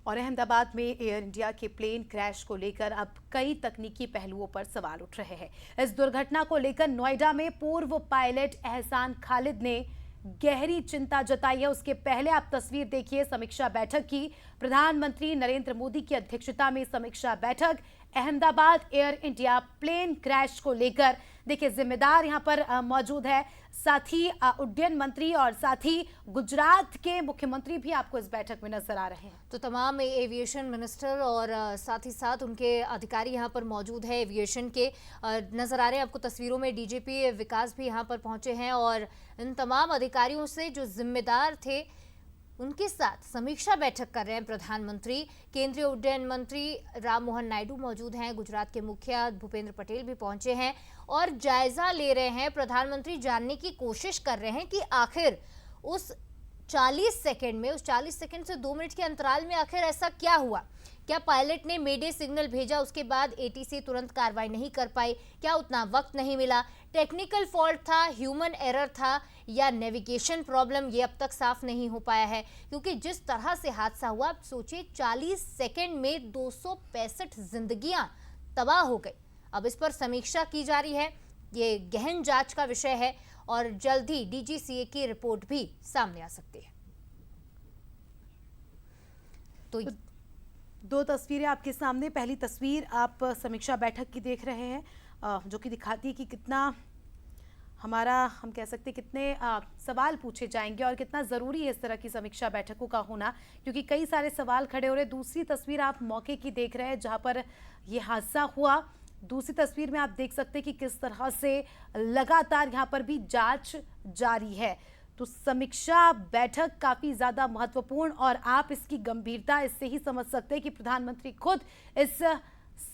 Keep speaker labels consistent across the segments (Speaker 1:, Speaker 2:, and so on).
Speaker 1: और अहमदाबाद में air India के प्लेन क्रैश को लेकर अब कई तकनीकी पहलुओं पर सवाल उठ रहे हैं। इस दुर्घटना को लेकर नोएडा में पूर्व पायलट एहसान खालिद ने गहरी चिंता जताई है। उसके पहले आप तस्वीर देखिए समीक्षा बैठक की। प्रधानमंत्री नरेंद्र मोदी की अध्यक्षता में समीक्षा बैठक Ahmedabad air India plane crash को लेकर। देखिए जिम्मेदार यहां पर मौजूद है, साथ ही उड्डयन मंत्री और साथ ही गुजरात के मुख्यमंत्री भी आपको इस बैठक में नजर आ रहे हैं।
Speaker 2: तो तमाम एविएशन मिनिस्टर और साथ ही साथ उनके अधिकारी यहां पर मौजूद है, एविएशन के नजर आ रहे हैं आपको तस्वीरों में। डीजीपी विकास भी यहां पर पहुंचे हैं और इन तमाम अधिकारियों से जो जिम्मेदार थे उनके साथ समीक्षा बैठक कर रहे हैं प्रधानमंत्री। केंद्रीय उड्डयन मंत्री राम मोहन नायडू मौजूद हैं, गुजरात के मुखिया भूपेंद्र पटेल भी पहुंचे हैं और जायजा ले रहे हैं। प्रधानमंत्री जानने की कोशिश कर रहे हैं कि आखिर उस 40 सेकंड में, उस 40 सेकंड से 2 मिनट के अंतराल में आखिर ऐसा क्या हुआ। क्या पायलट ने मेडे सिग्नल भेजा, उसके बाद एटीसी तुरंत कार्रवाई नहीं कर पाई? क्या उतना वक्त नहीं मिला? टेक्निकल फॉल्ट था, ह्यूमन एरर था या नेविगेशन प्रॉब्लम? ये अब तक साफ नहीं हो पाया है, क्योंकि जिस तरह से हादसा हुआ, आप सोचिए 40 सेकंड में 265 जिंदगियां तबाह हो गई। अब इस पर समीक्षा की जा रही है, ये गहन जांच का विषय है और जल्द ही डीजीसीए की रिपोर्ट भी सामने आ सकती है। तो
Speaker 1: दो तस्वीरें आपके सामने। पहली तस्वीर आप समीक्षा बैठक की देख रहे हैं, जो कि दिखाती है कि कितना हम कह सकते हैं कितने सवाल पूछे जाएंगे और कितना ज़रूरी है इस तरह की समीक्षा बैठकों का होना, क्योंकि कई सारे सवाल खड़े हो रहे हैं। दूसरी तस्वीर आप मौके की देख रहे हैं जहां पर यह हादसा हुआ। दूसरी तस्वीर में आप देख सकते हैं कि किस तरह से लगातार यहाँ पर भी जांच जारी है। तो समीक्षा बैठक काफी ज्यादा महत्वपूर्ण और आप इसकी गंभीरता इससे ही समझ सकते हैं कि प्रधानमंत्री खुद इस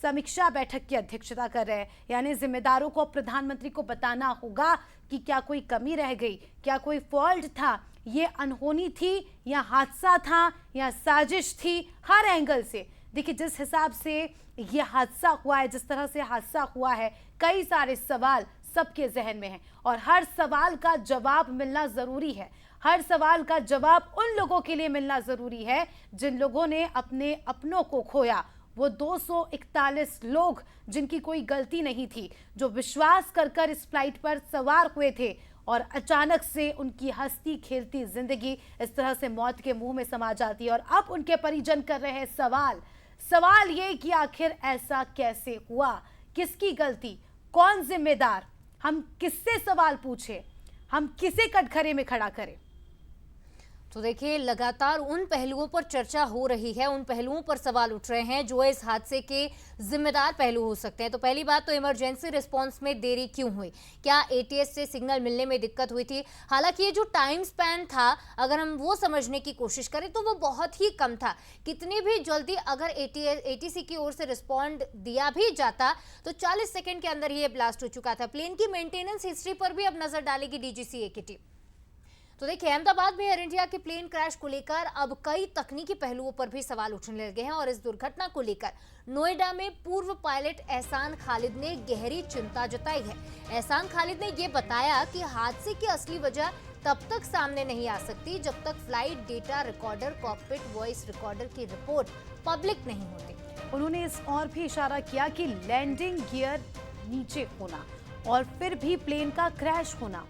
Speaker 1: समीक्षा बैठक की अध्यक्षता कर रहे हैं। यानी जिम्मेदारों को प्रधानमंत्री को बताना होगा कि क्या कोई कमी रह गई, क्या कोई फॉल्ट था, ये अनहोनी थी या हादसा था या साजिश थी। हर एंगल से देखिए जिस हिसाब से ये हादसा हुआ है, जिस तरह से हादसा हुआ है, कई सारे सवाल सबके जहन में है और हर सवाल का जवाब मिलना जरूरी है। हर सवाल का जवाब उन लोगों के लिए मिलना जरूरी है जिन लोगों ने अपने अपनों को खोया। वो 241 लोग जिनकी कोई गलती नहीं थी, जो विश्वास कर इस फ्लाइट पर सवार हुए थे और अचानक से उनकी हंसती खेलती जिंदगी इस तरह से मौत के मुंह में समा जाती है। और अब उनके परिजन कर रहे हैं सवाल ये कि आखिर ऐसा कैसे हुआ, किसकी गलती, कौन जिम्मेदार, हम किससे सवाल पूछे, हम किसे कटघरे में खड़ा करें।
Speaker 2: तो देखिए लगातार उन पहलुओं पर चर्चा हो रही है, उन पहलुओं पर सवाल उठ रहे हैं जो इस हादसे के जिम्मेदार पहलू हो सकते हैं। तो पहली बात तो इमरजेंसी रिस्पांस में देरी क्यों हुई, क्या एटीएस से सिग्नल मिलने में दिक्कत हुई थी? हालांकि ये जो टाइम स्पैन था, अगर हम वो समझने की कोशिश करें तो वो बहुत ही कम था। कितनी भी जल्दी अगर एटीसी की ओर से रिस्पॉन्ड दिया भी जाता तो 40 सेकेंड के अंदर ये ब्लास्ट हो चुका था। प्लेन की मेंटेनेंस हिस्ट्री पर भी अब नजर डालेगी डीजीसीए की टीम। तो देखिए अहमदाबाद में एयर इंडिया के प्लेन क्रैश को लेकर अब कई तकनीकी पहलुओं पर भी सवाल उठने लगे हैं और इस दुर्घटना को लेकर नोएडा में पूर्व पायलट एहसान खालिद ने गहरी चिंता जताई है। एहसान खालिद ने यह बताया कि हादसे की असली वजह तब तक सामने नहीं आ सकती जब तक flight data recorder, cockpit voice recorder की रिपोर्ट पब्लिक नहीं होती।
Speaker 1: उन्होंने इस और भी इशारा किया कि लैंडिंग गियर नीचे होना और फिर भी प्लेन का क्रैश होना,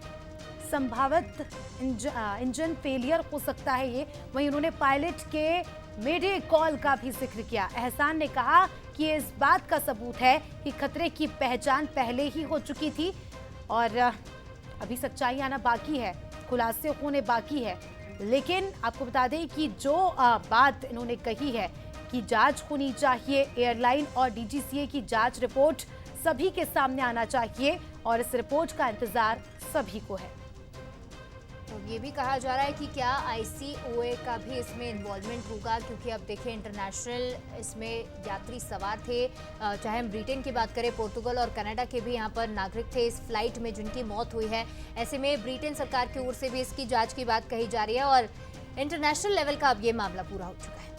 Speaker 1: संभावित इंजन फेलियर हो सकता है ये। वहीं उन्होंने पायलट के मेडे कॉल का भी जिक्र किया। एहसान ने कहा कि ये इस बात का सबूत है कि खतरे की पहचान पहले ही हो चुकी थी और अभी सच्चाई आना बाकी है, खुलासे होने बाकी है। लेकिन आपको बता दें कि जो बात इन्होंने कही है कि जांच होनी चाहिए, एयरलाइन और डीजीसीए की जांच रिपोर्ट सभी के सामने आना चाहिए और इस रिपोर्ट का इंतजार सभी को है।
Speaker 2: तो ये भी कहा जा रहा है कि क्या आईसीओए का भी इसमें इन्वॉल्वमेंट होगा, क्योंकि अब देखिए इंटरनेशनल इसमें यात्री सवार थे। चाहे हम ब्रिटेन की बात करें, पोर्तुगल और कनाडा के भी यहाँ पर नागरिक थे इस फ्लाइट में जिनकी मौत हुई है। ऐसे में ब्रिटेन सरकार की ओर से भी इसकी जांच की बात कही जा रही है और इंटरनेशनल लेवल का अब ये मामला पूरा हो चुका है।